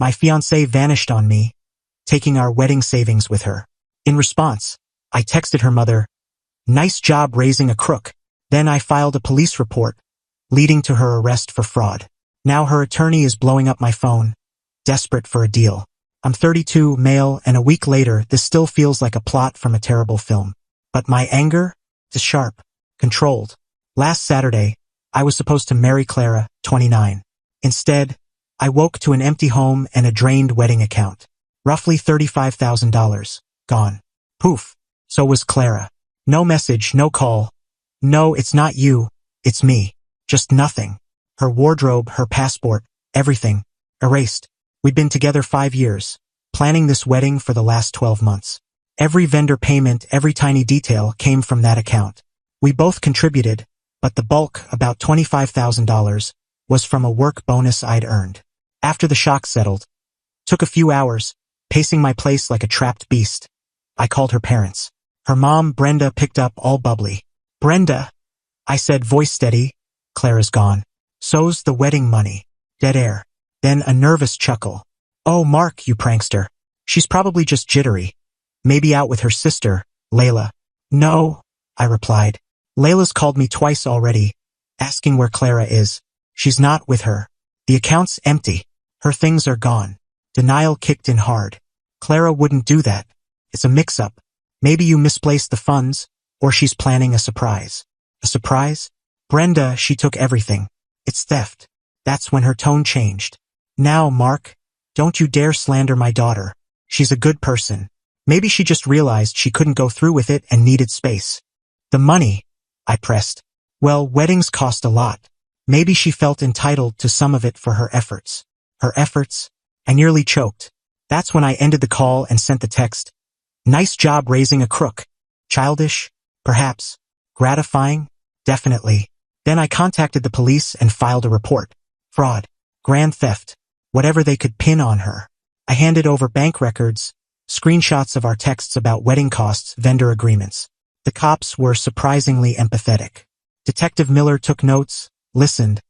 My fiancée vanished on me, taking our wedding savings with her. In response, I texted her mother, "Nice job raising a crook." Then I filed a police report, leading to her arrest for fraud. Now her attorney is blowing up my phone, desperate for a deal. I'm 32, male, and a week later this still feels like a plot from a terrible film. But my anger is sharp, controlled. Last Saturday, I was supposed to marry Clara, 29. Instead, I woke to an empty home and a drained wedding account. Roughly $35,000. Gone. Poof. So was Clara. No message, no call. No, it's not you, it's me. Just nothing. Her wardrobe, her passport, everything. Erased. We'd been together 5 years, planning this wedding for the last 12 months. Every vendor payment, every tiny detail came from that account. We both contributed, but the bulk, about $25,000, was from a work bonus I'd earned. After the shock settled, took a few hours, pacing my place like a trapped beast, I called her parents. Her mom, Brenda, picked up all bubbly. "Brenda," I said, voice steady, "Clara's gone. So's the wedding money." Dead air. Then a nervous chuckle. "Oh, Mark, you prankster. She's probably just jittery. Maybe out with her sister, Layla." "No," I replied. "Layla's called me twice already, asking where Clara is. She's not with her. The account's empty. Her things are gone." Denial kicked in hard. "Clara wouldn't do that. It's a mix-up. Maybe you misplaced the funds, or she's planning a surprise." "A surprise?" "Brenda, she took everything. It's theft." That's when her tone changed. "Now, Mark, don't you dare slander my daughter. She's a good person. Maybe she just realized she couldn't go through with it and needed space." "The money," I pressed. "Well, weddings cost a lot. Maybe she felt entitled to some of it for her efforts." Her efforts? I nearly choked. That's when I ended the call and sent the text. "Nice job raising a crook." Childish? Perhaps. Gratifying? Definitely. Then I contacted the police and filed a report. Fraud. Grand theft. Whatever they could pin on her. I handed over bank records, screenshots of our texts about wedding costs, vendor agreements. The cops were surprisingly empathetic. Detective Miller took notes, listened,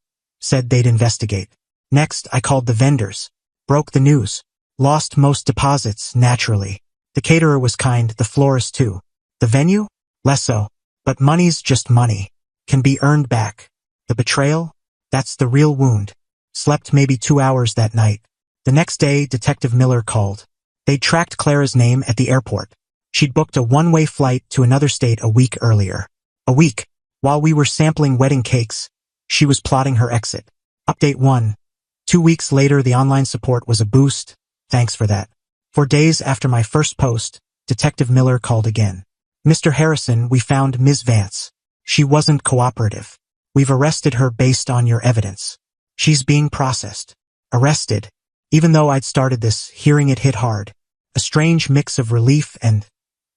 said they'd investigate. Next, I called the vendors. Broke the news. Lost most deposits, naturally. The caterer was kind, the florist too. The venue? Less so. But money's just money. Can be earned back. The betrayal? That's the real wound. Slept maybe 2 hours that night. The next day, Detective Miller called. They'd tracked Clara's name at the airport. She'd booked a one-way flight to another state a week earlier. A week. While we were sampling wedding cakes, she was plotting her exit. Update 1. 2 weeks later, the online support was a boost. Thanks for that. 4 days after my first post, Detective Miller called again. "Mr. Harrison, we found Ms. Vance. She wasn't cooperative. We've arrested her based on your evidence. She's being processed." Arrested. Even though I'd started this, hearing it hit hard. A strange mix of relief and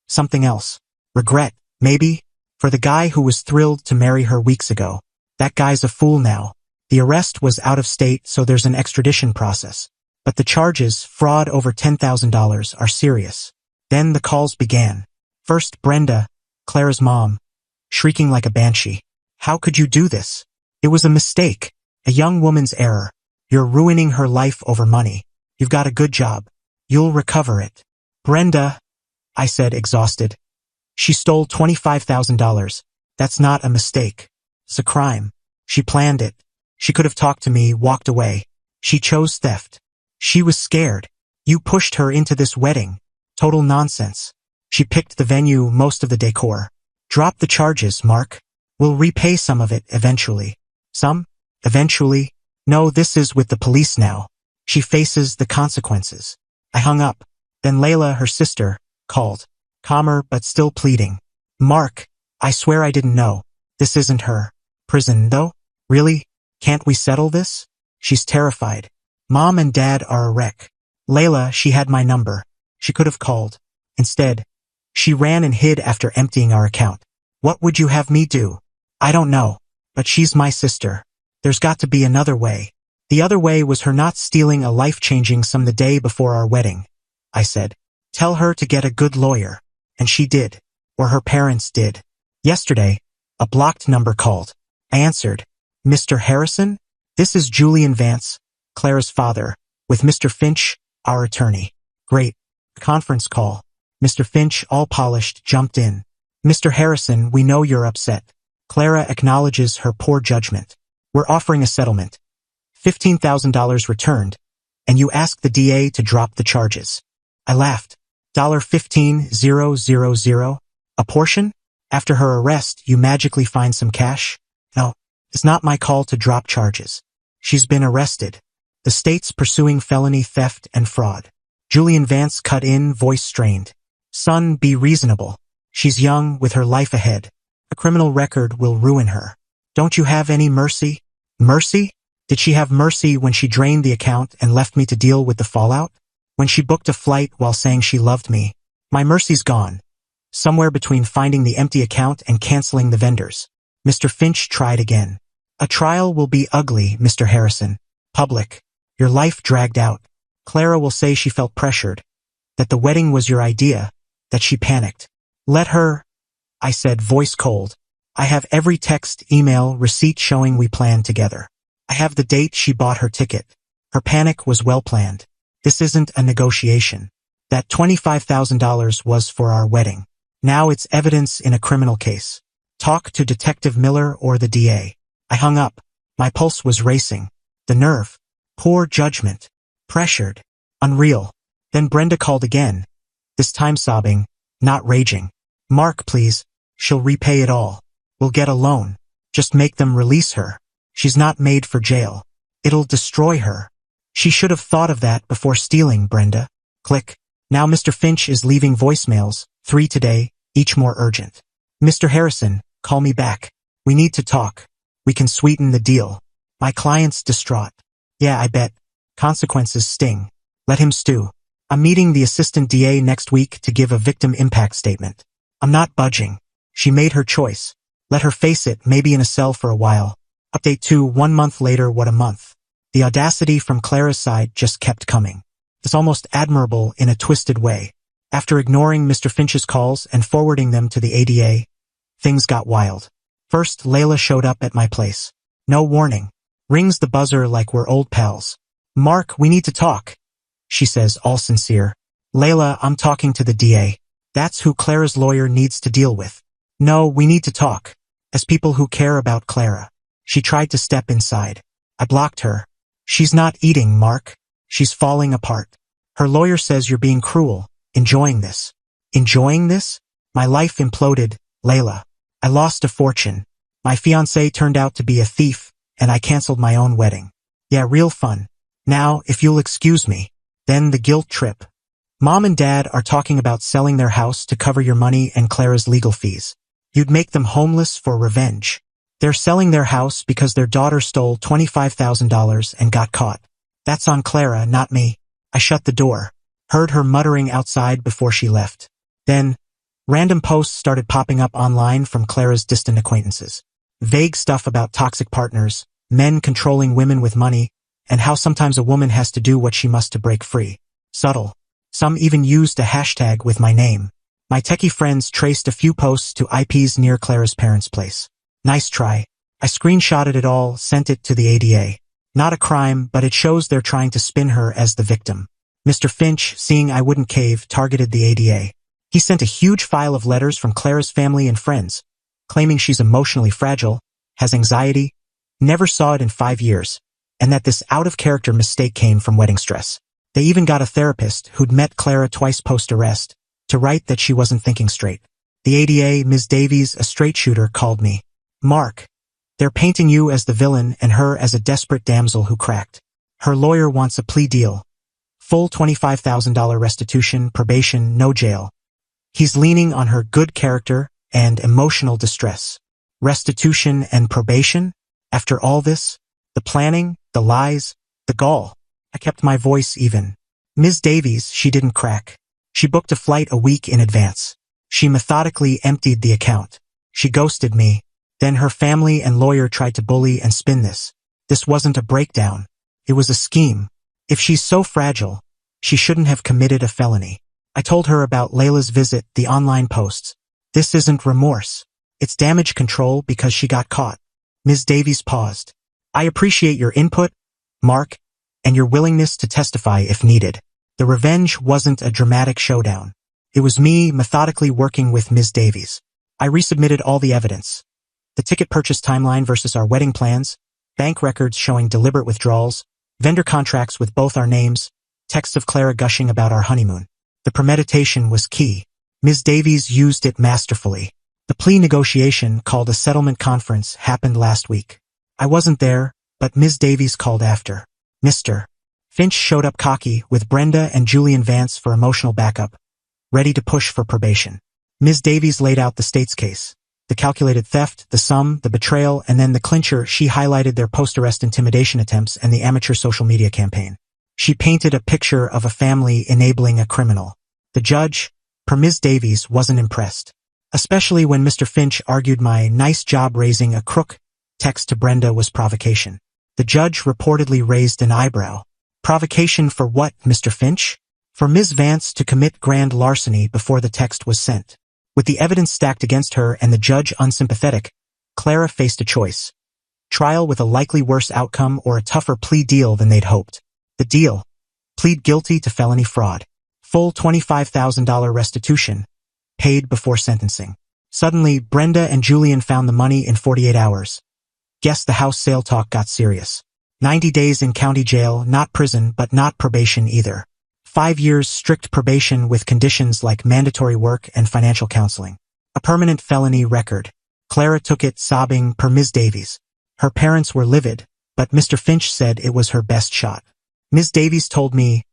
something else. Regret, maybe, for the guy who was thrilled to marry her weeks ago. That guy's a fool now. The arrest was out of state, so there's an extradition process. But the charges, fraud over $10,000, are serious. Then the calls began. First, Brenda, Clara's mom, shrieking like a banshee. "How could you do this? It was a mistake. A young woman's error. You're ruining her life over money. You've got a good job. You'll recover it." "Brenda," I said, exhausted. "She stole $25,000. That's not a mistake. It's a crime. She planned it. She could have talked to me, walked away. She chose theft. She was scared. You pushed her into this wedding. Total nonsense. She picked the venue, most of the decor. Drop the charges, Mark. We'll repay some of it eventually." "Some? Eventually? No, this is with the police now. She faces the consequences." I hung up. Then Layla, her sister, called. Calmer but still pleading. "Mark, I swear I didn't know. This isn't her. Prison, though? Really? Can't we settle this? She's terrified. Mom and Dad are a wreck. Layla, she had my number. She could have called. Instead, she ran and hid after emptying our account. What would you have me do? I don't know. But she's my sister. There's got to be another way." "The other way was her not stealing a life-changing sum the day before our wedding," I said. "Tell her to get a good lawyer." And she did. Or her parents did. Yesterday, a blocked number called. I answered. "Mr. Harrison? This is Julian Vance, Clara's father. with Mr. Finch, our attorney. Great. Conference call. Mr. Finch, all polished, jumped in. Mr. Harrison, we know you're upset. Clara acknowledges her poor judgment. We're offering a settlement. $15,000 returned, and you ask the DA to drop the charges. I laughed. $15,000? A portion? After her arrest, you magically find some cash? No, it's not my call to drop charges. She's been arrested. The state's pursuing felony theft and fraud. Julian Vance cut in, voice strained. Son, be reasonable. She's young, with her life ahead. A criminal record will ruin her. Don't you have any mercy? Mercy? Did she have mercy when she drained the account and left me to deal with the fallout? When she booked a flight while saying she loved me? My mercy's gone. Somewhere between finding the empty account and canceling the vendors. Mr. Finch tried again. A trial will be ugly, Mr. Harrison. Public. Your life dragged out. Clara will say she felt pressured. That the wedding was your idea. That she panicked. Let her, I said, voice cold. I have every text, email, receipt showing we planned together. I have the date she bought her ticket. Her panic was well planned. This isn't a negotiation. That $25,000 was for our wedding. Now it's evidence in a criminal case. Talk to Detective Miller or the DA. I hung up. My pulse was racing. The nerve. Poor judgment. Pressured. Unreal. Then Brenda called again. This time sobbing, not raging. Mark, please. She'll repay it all. We'll get a loan. Just make them release her. She's not made for jail. It'll destroy her. She should have thought of that before stealing, Brenda. Click. Now Mr. Finch is leaving voicemails, 3 today, each more urgent. Mr. Harrison, call me back. We need to talk. We can sweeten the deal. My client's distraught. Yeah, I bet. Consequences sting. Let him stew. I'm meeting the assistant DA next week to give a victim impact statement. I'm not budging. She made her choice. Let her face it, maybe in a cell for a while. Update 2, 1 month later, what a month. The audacity from Clara's side just kept coming. It's almost admirable in a twisted way. After ignoring Mr. Finch's calls and forwarding them to the ADA, things got wild. First, Layla showed up at my place. No warning. Rings the buzzer like we're old pals. Mark, we need to talk. She says, all sincere. Layla, I'm talking to the DA. That's who Clara's lawyer needs to deal with. No, we need to talk. As people who care about Clara. She tried to step inside. I blocked her. She's not eating, Mark. She's falling apart. Her lawyer says you're being cruel. Enjoying this. Enjoying this? My life imploded, Layla. I lost a fortune. My fiancé turned out to be a thief, and I canceled my own wedding. Yeah, real fun. Now, if you'll excuse me. Then the guilt trip. Mom and Dad are talking about selling their house to cover your money and Clara's legal fees. You'd make them homeless for revenge. They're selling their house because their daughter stole $25,000 and got caught. That's on Clara, not me. I shut the door. Heard her muttering outside before she left. Then, random posts started popping up online from Clara's distant acquaintances. Vague stuff about toxic partners, men controlling women with money, and how sometimes a woman has to do what she must to break free. Subtle. Some even used a hashtag with my name. My techie friends traced a few posts to IPs near Clara's parents' place. Nice try. I screenshotted it all, sent it to the ADA. Not a crime, but it shows they're trying to spin her as the victim. Mr. Finch, seeing I wouldn't cave, targeted the ADA. He sent a huge file of letters from Clara's family and friends, claiming she's emotionally fragile, has anxiety, never saw it in 5 years, and that this out-of-character mistake came from wedding stress. They even got a therapist who'd met Clara twice post-arrest to write that she wasn't thinking straight. The ADA, Ms. Davies, a straight shooter, called me. Mark, they're painting you as the villain and her as a desperate damsel who cracked. Her lawyer wants a plea deal. Full $25,000 restitution, probation, no jail. He's leaning on her good character and emotional distress. Restitution and probation? After all this? The planning, the lies, the gall. I kept my voice even. Ms. Davies, she didn't crack. She booked a flight a week in advance. She methodically emptied the account. She ghosted me. Then her family and lawyer tried to bully and spin this. This wasn't a breakdown. It was a scheme. If she's so fragile, she shouldn't have committed a felony. I told her about Layla's visit, the online posts. This isn't remorse. It's damage control because she got caught. Ms. Davies paused. I appreciate your input, Mark. and your willingness to testify if needed. The revenge wasn't a dramatic showdown. It was me methodically working with Ms. Davies. I resubmitted all the evidence. The ticket purchase timeline versus our wedding plans, bank records showing deliberate withdrawals, vendor contracts with both our names, texts of Clara gushing about our honeymoon. The premeditation was key. Ms. Davies used it masterfully. The plea negotiation, called a settlement conference, happened last week. I wasn't there, but Ms. Davies called after. Mr. Finch showed up cocky, with Brenda and Julian Vance for emotional backup, ready to push for probation. Ms. Davies laid out the state's case. The calculated theft, the sum, the betrayal, and then the clincher. She highlighted their post-arrest intimidation attempts and the amateur social media campaign. She painted a picture of a family enabling a criminal. The judge, per Ms. Davies, wasn't impressed. Especially when Mr. Finch argued my "nice job raising a crook" text to Brenda was provocation. The judge reportedly raised an eyebrow. Provocation for what, Mr. Finch? For Ms. Vance to commit grand larceny before the text was sent. With the evidence stacked against her and the judge unsympathetic, Clara faced a choice. Trial with a likely worse outcome or a tougher plea deal than they'd hoped. The deal: plead guilty to felony fraud. Full $25,000 restitution, paid before sentencing. Suddenly, Brenda and Julian found the money in 48 hours. Guess the house sale talk got serious. 90 days in county jail, not prison but not probation either. 5 years strict probation with conditions like mandatory work and financial counseling. A permanent felony record. Clara took it sobbing, per Ms. Davies. Her parents were livid, but Mr. Finch said it was her best shot. Ms. Davies told me,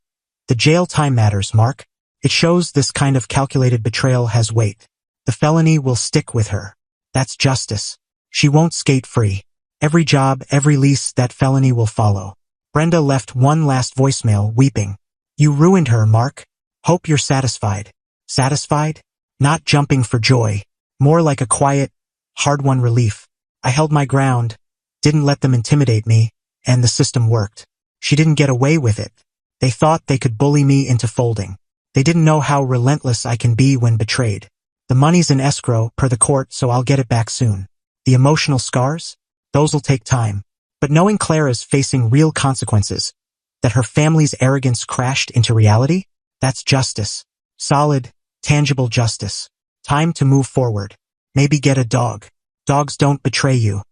"The jail time matters, Mark. It shows this kind of calculated betrayal has weight. The felony will stick with her. That's justice. She won't skate free. Every job, every lease, that felony will follow." Brenda left one last voicemail, weeping. "You ruined her, Mark. Hope you're satisfied." Satisfied? Not jumping for joy. More like a quiet, hard-won relief. I held my ground, didn't let them intimidate me, and the system worked. She didn't get away with it. They thought they could bully me into folding. They didn't know how relentless I can be when betrayed. The money's in escrow, per the court, so I'll get it back soon. The emotional scars? Those'll take time. But knowing Clara's facing real consequences, that her family's arrogance crashed into reality, that's justice. Solid, tangible justice. Time to move forward. Maybe get a dog. Dogs don't betray you.